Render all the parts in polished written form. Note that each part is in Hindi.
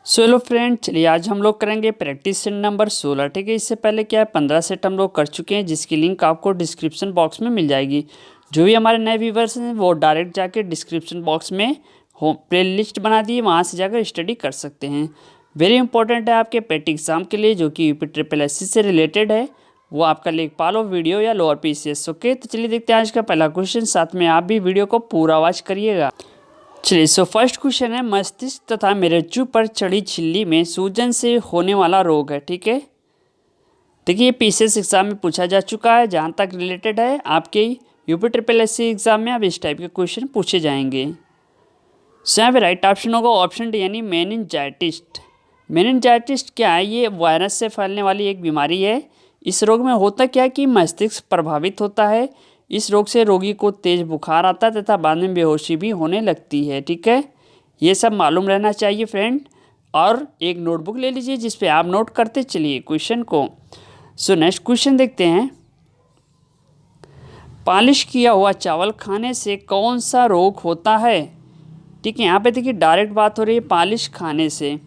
सो हेलो फ्रेंड, चलिए आज हम लोग करेंगे प्रैक्टिस सेट नंबर 16। ठीक है, इससे पहले क्या है 15 सेट हम लोग कर चुके हैं, जिसकी लिंक आपको डिस्क्रिप्शन बॉक्स में मिल जाएगी। जो भी हमारे नए व्यूवर्स हैं वो डायरेक्ट जाके डिस्क्रिप्शन बॉक्स में होम प्ले लिस्ट बना दी, वहाँ से जाकर स्टडी कर सकते हैं। वेरी इंपॉर्टेंट है आपके पेट एग्जाम के लिए, जो कि यूपी से रिलेटेड है। वो आपका लेखपाल और वीडियो या लोअर पीसीएस। ओके, तो चलिए देखते हैं आज का पहला क्वेश्चन, साथ में आप भी वीडियो को पूरा वॉच करिएगा। चलिए, सो फर्स्ट क्वेश्चन है, मस्तिष्क तथा मेरुज्जु पर चढ़ी झिल्ली में सूजन से होने वाला रोग है। ठीक है, देखिए ये पीसीएस एग्जाम में पूछा जा चुका है, जहाँ तक रिलेटेड है आपके यूपी एग्जाम में अब इस टाइप के क्वेश्चन पूछे जाएंगे। सो यहाँ पे राइट ऑप्शन होगा ऑप्शन डी, यानी मेनिनजाइटिस्ट। मेनिनजाइटिस्ट क्या है? ये वायरस से फैलने वाली एक बीमारी है। इस रोग में होता क्या है कि मस्तिष्क प्रभावित होता है। इस रोग से रोगी को तेज बुखार आता है तथा बाद में बेहोशी भी होने लगती है। ठीक है, ये सब मालूम रहना चाहिए फ्रेंड। और एक नोटबुक ले लीजिए जिस पे आप नोट करते चलिए क्वेश्चन को। सो नेक्स्ट क्वेश्चन देखते हैं, पॉलिश किया हुआ चावल खाने से कौन सा रोग होता है? ठीक है, यहाँ पे देखिए डायरेक्ट बात हो रही है पॉलिश खाने से,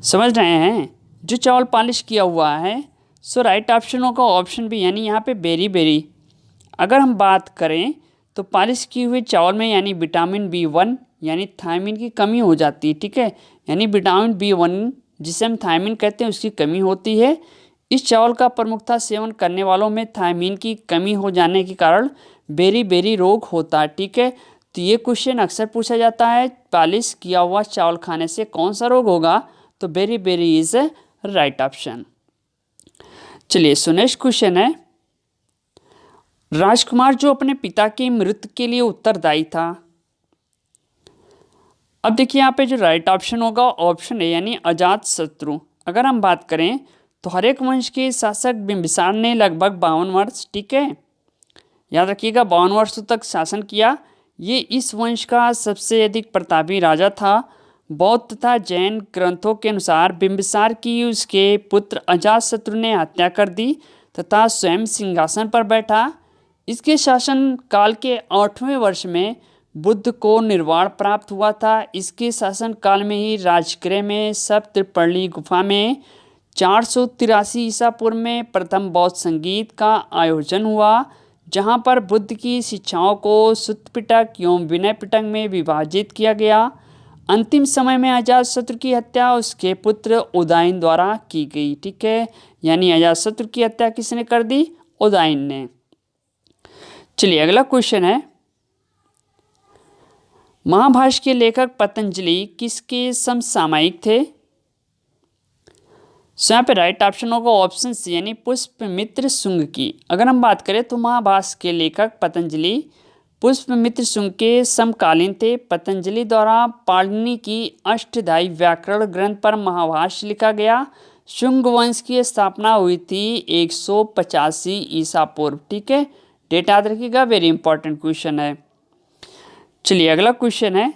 समझ रहे हैं, जो चावल पॉलिश किया हुआ है। सो राइट ऑप्शन होगा ऑप्शन बी, यानी यहाँ पे बेरी बेरी। अगर हम बात करें तो पॉलिश किए हुए चावल में यानी विटामिन B1 यानी थायमिन की कमी हो जाती है। ठीक है, यानी विटामिन B1 जिसे हम थायमिन कहते हैं उसकी कमी होती है। इस चावल का प्रमुखता सेवन करने वालों में थायमिन की कमी हो जाने के कारण बेरी बेरी रोग होता है। ठीक है, तो ये क्वेश्चन अक्सर पूछा जाता है, पॉलिश किया हुआ चावल खाने से कौन सा रोग होगा? तो beriberi is right option. चलिए, सो नेक्स्ट क्वेश्चन है, राजकुमार जो अपने पिता की मृत्यु के लिए उत्तरदायी था। अब देखिए यहाँ पे जो राइट ऑप्शन होगा ऑप्शन है, यानी अजात शत्रु। अगर हम बात करें तो हरेक वंश के शासक बिंबिसार ने लगभग 52 वर्ष, ठीक है, याद रखिएगा 52 वर्षों तक शासन किया। ये इस वंश का सबसे अधिक प्रतापी राजा था। बौद्ध तथा जैन ग्रंथों के अनुसार बिंबिसार की उसके पुत्र अजातशत्रु ने हत्या कर दी तथा स्वयं सिंहासन पर बैठा। इसके शासन काल के 8वें वर्ष में बुद्ध को निर्वाण प्राप्त हुआ था। इसके शासन काल में ही राजगृह में सप्तपर्णी गुफा में 483 ईसा पूर्व में प्रथम बौद्ध संगीत का आयोजन हुआ, जहां पर बुद्ध की शिक्षाओं को सुत्त पिटक एवं विनय पिटक में विभाजित किया गया। अंतिम समय में अजातशत्रु की हत्या उसके पुत्र उदयन द्वारा की गई। ठीक है, यानी अजातशत्रु की हत्या किसने कर दी? उदयन ने। चलिए अगला क्वेश्चन है, महाभाष्य के लेखक पतंजलि किसके समसामयिक थे? सो यहाँ पे राइट ऑप्शन होगा ऑप्शन सी, यानी पुष्पमित्र शुंग की। अगर हम बात करें तो महाभाष्य के लेखक पतंजलि पुष्पमित्र शुंग के समकालीन थे। पतंजलि द्वारा पाणिनि की अष्टाध्यायी व्याकरण ग्रंथ पर महाभाष्य लिखा गया। शुंग वंश की स्थापना हुई थी 185 ईसा पूर्व। ठीक है, डेट याद रखिएगा, वेरी इंपॉर्टेंट क्वेश्चन है। चलिए अगला क्वेश्चन है,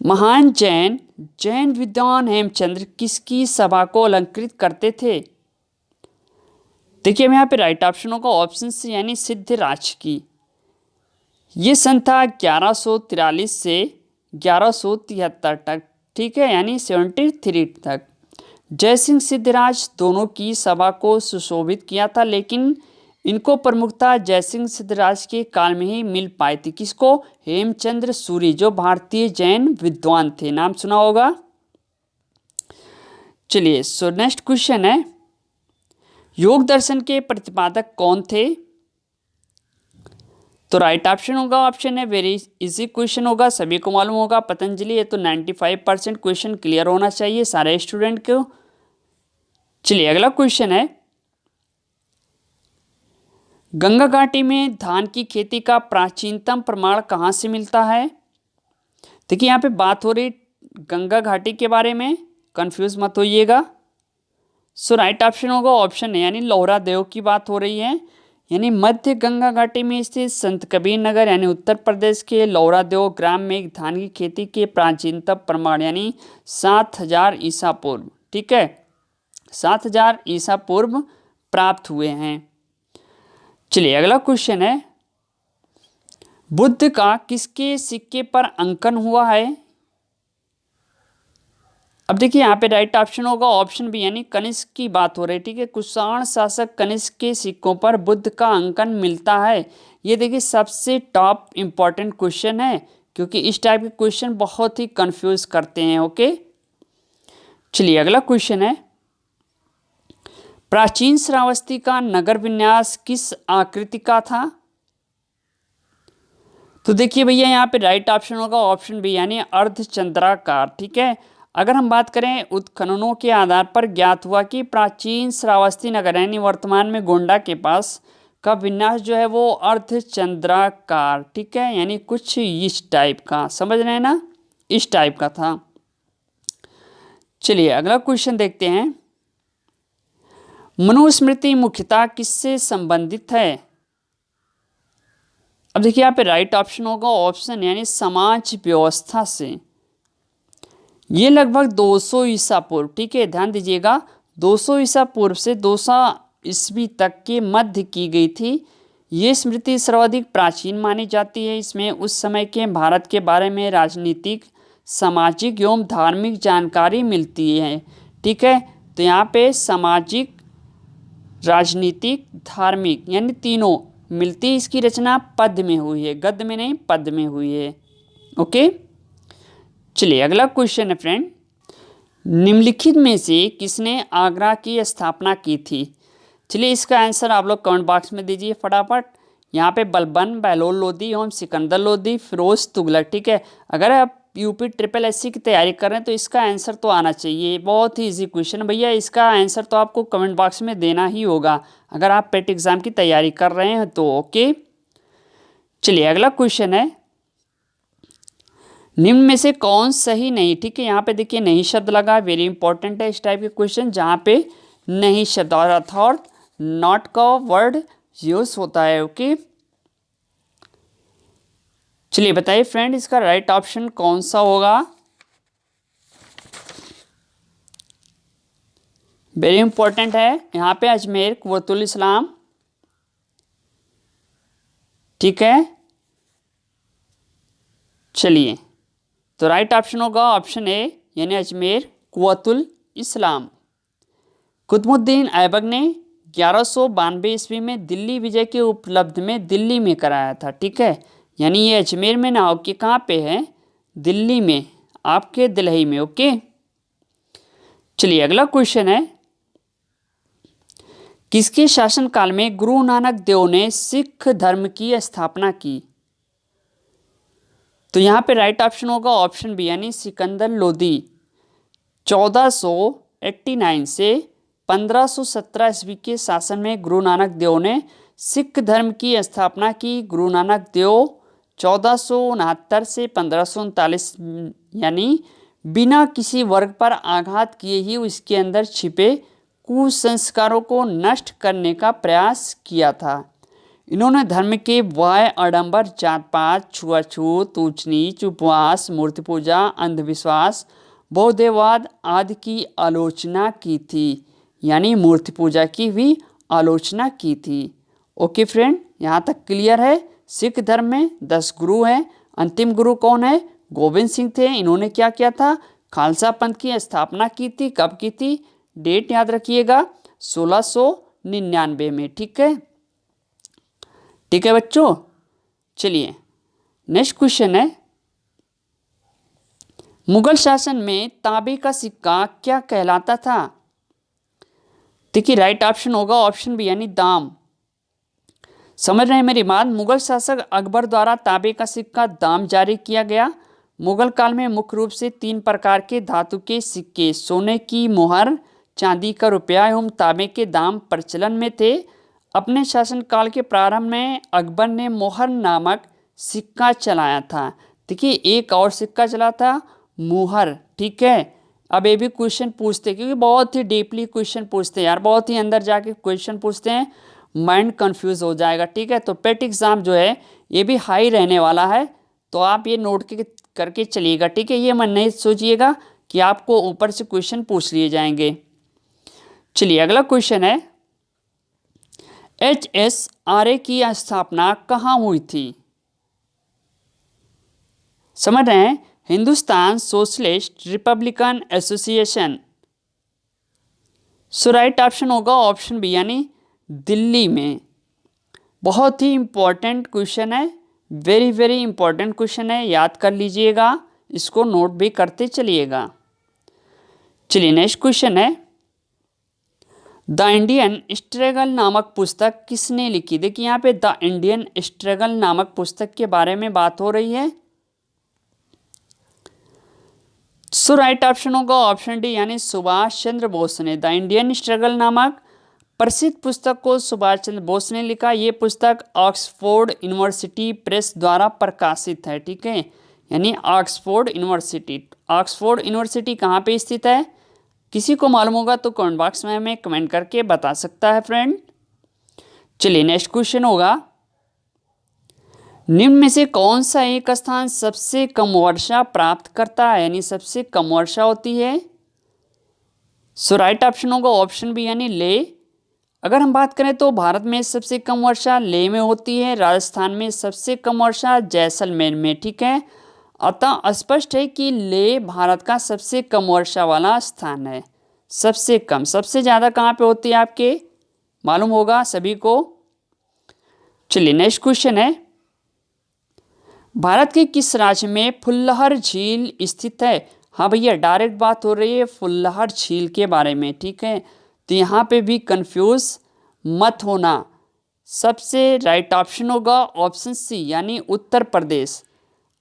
महान जैन जैन विद्वान हेमचंद्र किसकी सभा को अलंकृत करते थे? देखिए यहाँ पे राइट ऑप्शन होगा ऑप्शन सी, यानी सिद्धराज की। ये सन था 1143 से 1173 तक। ठीक है, यानी 73 तक। जयसिंह सिद्धराज दोनों की सभा को सुशोभित किया था, लेकिन इनको प्रमुखता जयसिंह सिद्धराज के काल में ही मिल पाई थी। किसको? हेमचंद्र सूरी, जो भारतीय जैन विद्वान थे, नाम सुना होगा। चलिए, सो नेक्स्ट क्वेश्चन है, योग दर्शन के प्रतिपादक कौन थे? तो राइट ऑप्शन होगा ऑप्शन है, वेरी इजी क्वेश्चन होगा, सभी को मालूम होगा, पतंजलि है। तो 95% क्वेश्चन क्लियर होना चाहिए सारे स्टूडेंट को। चलिए अगला क्वेश्चन है, गंगा घाटी में धान की खेती का प्राचीनतम प्रमाण कहाँ से मिलता है? देखिए यहाँ पे बात हो रही गंगा घाटी के बारे में, कंफ्यूज मत होइएगा। सो राइट ऑप्शन होगा ऑप्शन है, यानी लोहरा देव की बात हो रही है। यानी मध्य गंगा घाटी में स्थित संत कबीर नगर यानी उत्तर प्रदेश के लोहरा देव ग्राम में धान की खेती के प्राचीनतम प्रमाण यानी 7000 ईसा पूर्व, ठीक है, 7000 ईसा पूर्व प्राप्त हुए हैं। चलिए अगला क्वेश्चन है, बुद्ध का किसके सिक्के पर अंकन हुआ है? अब देखिए यहाँ पे राइट ऑप्शन होगा ऑप्शन बी, यानी कनिष्क की बात हो रही है, ठीक है। कुषाण शासक कनिष्क के सिक्कों पर बुद्ध का अंकन मिलता है। ये देखिए सबसे टॉप इंपॉर्टेंट क्वेश्चन है, क्योंकि इस टाइप के क्वेश्चन बहुत ही कंफ्यूज करते हैं। ओके, चलिए अगला क्वेश्चन है, प्राचीन श्रावस्ती का नगर विन्यास किस आकृति का था? तो देखिए भैया यहाँ पे राइट ऑप्शन होगा ऑप्शन बी, यानी अर्धचंद्राकार, ठीक है। अगर हम बात करें उत्खननों के आधार पर ज्ञात हुआ कि प्राचीन श्रावस्ती नगर यानी वर्तमान में गोंडा के पास का विन्यास जो है वो अर्धचंद्राकार, ठीक है, यानी कुछ इस टाइप का, समझ रहे हैं ना, इस टाइप का था। चलिए अगला क्वेश्चन देखते हैं, मनुस्मृति मुख्यतः किससे संबंधित है? अब देखिए यहाँ पे राइट ऑप्शन होगा ऑप्शन, यानी समाज व्यवस्था से। ये लगभग 200 ईसा पूर्व, ठीक है, ध्यान दीजिएगा, 200 ईसा पूर्व से 200 ईस्वी तक के मध्य की गई थी। ये स्मृति सर्वाधिक प्राचीन मानी जाती है। इसमें उस समय के भारत के बारे में राजनीतिक, सामाजिक एवं धार्मिक जानकारी मिलती है, ठीक है। तो यहाँ पे सामाजिक, राजनीतिक, धार्मिक यानी तीनों मिलती है। इसकी रचना पद्य में हुई है, गद्य में नहीं, पद्य में हुई है। ओके, चलिए अगला क्वेश्चन है फ्रेंड, निम्नलिखित में से किसने आगरा की स्थापना की थी? चलिए इसका आंसर आप लोग कमेंट बॉक्स में दीजिए फटाफट। यहाँ पे बलबन, बहलोल लोदी एवं सिकंदर लोदी, फिरोज तुगलक, ठीक है। अगर आप यूपी ट्रिपल एससी की तैयारी कर रहे हैं तो इसका आंसर तो आना चाहिए। बहुत ही इजी क्वेश्चन भैया, इसका आंसर तो आपको कमेंट बॉक्स में देना ही होगा अगर आप पेट एग्जाम की तैयारी कर रहे हैं तो। ओके, चलिए अगला क्वेश्चन है, निम्न में से कौन सही नहीं, ठीक है। यहाँ पे देखिए नहीं शब्द लगा, वेरी इंपॉर्टेंट है इस टाइप के क्वेश्चन जहाँ पे नहीं शब्द और अर्थात नॉट का वर्ड यूज होता है। ओके, चलिए बताइए फ्रेंड इसका राइट ऑप्शन कौन सा होगा? वेरी इंपॉर्टेंट है यहाँ पे अजमेर कुव्वतुल इस्लाम, ठीक है। चलिए तो राइट ऑप्शन होगा ऑप्शन ए, यानी अजमेर कुव्वतुल इस्लाम। कुतुबुद्दीन ऐबक ने 1192 ईस्वी में दिल्ली विजय के उपलब्ध में दिल्ली में कराया था, ठीक है। यानी ये अजमेर में ना होके कहाँ पे है? दिल्ली में, आपके दिल्ली में। ओके, चलिए अगला क्वेश्चन है, किसके शासनकाल में गुरु नानक देव ने सिख धर्म की स्थापना की? तो यहाँ पे राइट ऑप्शन होगा ऑप्शन बी, यानी सिकंदर लोदी। 1489 से 1517 ईस्वी के शासन में गुरु नानक देव ने सिख धर्म की स्थापना की। गुरु नानक देव 1469 से 1539 यानी बिना किसी वर्ग पर आघात किए ही उसके अंदर छिपे कुसंस्कारों को नष्ट करने का प्रयास किया था। इन्होंने धर्म के वाय आडंबर, जात पात, छुआछूत, ऊंच नीच, उपवास, मूर्ति पूजा, अंधविश्वास, बहुदेववाद आदि की आलोचना की थी, यानी मूर्ति पूजा की भी आलोचना की थी। ओके फ्रेंड, यहाँ तक क्लियर है। सिख धर्म में 10 गुरु हैं। अंतिम गुरु कौन है? गोविंद सिंह थे। इन्होंने क्या किया था? खालसा पंथ की स्थापना की थी। कब की थी? डेट याद रखिएगा, 1699 में, ठीक है। ठीक है बच्चों, चलिए नेक्स्ट क्वेश्चन है, मुगल शासन में तांबे का सिक्का क्या कहलाता था? देखिए राइट ऑप्शन होगा ऑप्शन बी, यानी दाम। समझ रहे हैं मेरी बात? मुगल शासक अकबर द्वारा तांबे का सिक्का दाम जारी किया गया। मुगल काल में मुख्य रूप से 3 प्रकार के धातु के सिक्के, सोने की मोहर, चांदी का रुपया एवं तांबे के दाम प्रचलन में थे। अपने शासनकाल के प्रारंभ में अकबर ने मोहर नामक सिक्का चलाया था। देखिए एक और सिक्का चला था, मोहर, ठीक है। अब ये भी क्वेश्चन पूछते, क्योंकि बहुत ही डीपली क्वेश्चन पूछते हैं यार, बहुत ही अंदर जाके क्वेश्चन पूछते हैं, माइंड कंफ्यूज हो जाएगा, ठीक है। तो पेट एग्जाम जो है ये भी हाई रहने वाला है, तो आप ये नोट करके चलिएगा, ठीक है। ये मन नहीं सोचिएगा कि आपको ऊपर से क्वेश्चन पूछ लिए जाएंगे। चलिए अगला क्वेश्चन है, HSRA की स्थापना कहाँ हुई थी? समझ रहे हैं? Hindustan Socialist Republican Association. So right option होगा ऑप्शन बी यानी दिल्ली में। बहुत ही इम्पोर्टेंट क्वेश्चन है, वेरी वेरी इंपॉर्टेंट क्वेश्चन है, याद कर लीजिएगा, इसको नोट भी करते चलिएगा। चलिए नेक्स्ट क्वेश्चन है, द इंडियन स्ट्रगल नामक पुस्तक किसने लिखी? देखिए यहाँ पे द इंडियन स्ट्रगल नामक पुस्तक के बारे में बात हो रही है। सो राइट ऑप्शन होगा ऑप्शन डी यानी सुभाष चंद्र बोस ने। द इंडियन स्ट्रगल नामक प्रसिद्ध पुस्तक को सुभाष चंद्र बोस ने लिखा। ये पुस्तक ऑक्सफोर्ड यूनिवर्सिटी प्रेस द्वारा प्रकाशित है, ठीक है, यानी ऑक्सफोर्ड यूनिवर्सिटी। ऑक्सफोर्ड यूनिवर्सिटी कहाँ पे स्थित है? किसी को मालूम होगा तो कमेंट बॉक्स में हमें कमेंट करके बता सकता है फ्रेंड। चलिए नेक्स्ट क्वेश्चन होगा, निम्न में से कौन सा एक स्थान सबसे कम वर्षा प्राप्त करता है, यानी सबसे कम वर्षा होती है? सो राइट ऑप्शन होगा ऑप्शन बी यानी लेह। अगर हम बात करें तो भारत में सबसे कम वर्षा लेह में होती है, राजस्थान में सबसे कम वर्षा जैसलमेर में, ठीक है। अतः स्पष्ट है कि लेह भारत का सबसे कम वर्षा वाला स्थान है। सबसे कम, सबसे ज़्यादा कहाँ पे होती है आपके मालूम होगा सभी को। चलिए नेक्स्ट क्वेश्चन है, भारत के किस राज्य में फुल्लहर झील स्थित है? हाँ भैया, डायरेक्ट बात हो रही है फुल्लहर झील के बारे में, ठीक है, तो यहाँ पे भी कंफ्यूज मत होना। सबसे राइट ऑप्शन होगा ऑप्शन सी यानी उत्तर प्रदेश।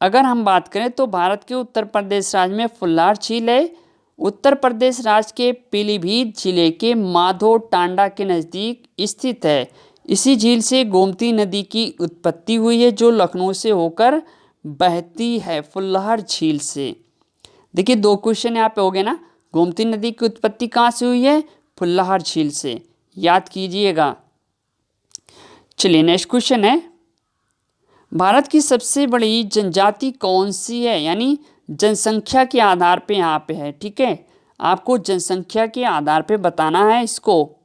अगर हम बात करें तो भारत के उत्तर प्रदेश राज्य में फुल्लहर झील है। उत्तर प्रदेश राज्य के पीलीभीत जिले के माधो टांडा के नज़दीक स्थित है। इसी झील से गोमती नदी की उत्पत्ति हुई है, जो लखनऊ से होकर बहती है फुल्लहर झील से। देखिए दो क्वेश्चन यहाँ पे हो गए ना, गोमती नदी की उत्पत्ति कहाँ से हुई है? फुल्लहर झील से, याद कीजिएगा। चलिए नेक्स्ट क्वेश्चन है, भारत की सबसे बड़ी जनजाति कौन सी है? यानी जनसंख्या के आधार पे यहाँ पे है, ठीक है, आपको जनसंख्या के आधार पे बताना है इसको।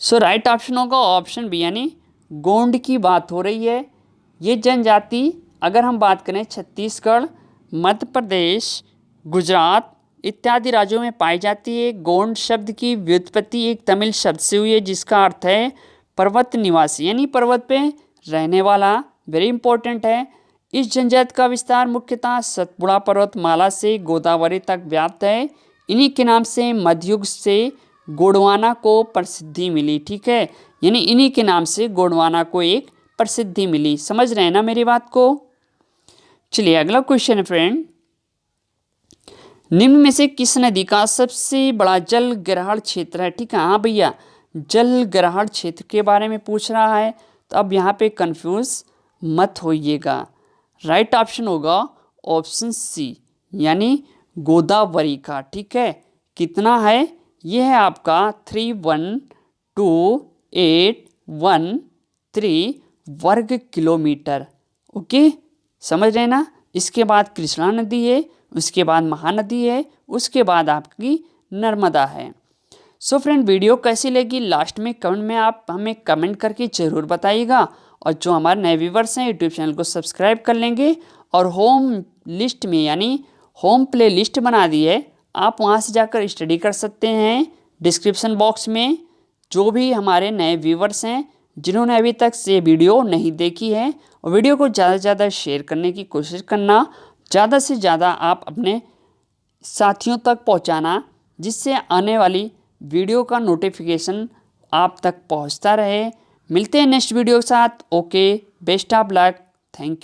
सो राइट ऑप्शन होगा ऑप्शन बी यानी गोंड की बात हो रही है। ये जनजाति अगर हम बात करें छत्तीसगढ़, मध्य प्रदेश, गुजरात इत्यादि राज्यों में पाई जाती है। गोंड शब्द की व्युत्पत्ति एक तमिल शब्द से हुई है जिसका अर्थ है पर्वत निवासी, यानी पर्वत पे रहने वाला। वेरी इंपॉर्टेंट है। इस जनजाति का विस्तार मुख्यतः सतपुड़ा पर्वतमाला से गोदावरी तक व्याप्त है। इन्हीं के नाम से मध्ययुग से गोंडवाना को प्रसिद्धि मिली, ठीक है, यानी इन्हीं के नाम से गोंडवाना को एक प्रसिद्धि मिली। समझ रहे हैं ना मेरी बात को। चलिए अगला क्वेश्चन है फ्रेंड, निम्न में से किस नदी का सबसे बड़ा जल ग्रहण क्षेत्र है? ठीक है, हाँ भैया, जल ग्रहण क्षेत्र के बारे में पूछ रहा है, तो अब यहाँ पे कंफ्यूज मत होइएगा। राइट ऑप्शन होगा ऑप्शन सी यानी गोदावरी का, ठीक है। कितना है? ये है आपका 3128113 वर्ग किलोमीटर। ओके, समझ रहे ना। इसके बाद कृष्णा नदी है, उसके बाद महानदी है, उसके बाद आपकी नर्मदा है। सो फ्रेंड, वीडियो कैसी लगी लास्ट में कमेंट में आप हमें कमेंट करके ज़रूर बताइएगा। और जो हमारे नए व्यूवर्स हैं यूट्यूब चैनल को सब्सक्राइब कर लेंगे और होम लिस्ट में यानी होम प्ले लिस्ट बना दी है, आप वहाँ से जाकर स्टडी कर सकते हैं। डिस्क्रिप्शन बॉक्स में जो भी हमारे नए व्यूवर्स हैं जिन्होंने अभी तक ये वीडियो नहीं देखी है, और वीडियो को ज़्यादा से ज़्यादा शेयर करने की कोशिश करना, ज़्यादा से ज़्यादा आप अपने साथियों तक पहुँचाना, जिससे आने वाली वीडियो का नोटिफिकेशन आप तक पहुँचता रहे। मिलते हैं नेक्स्ट वीडियो के साथ। Okay, best of luck, thank you.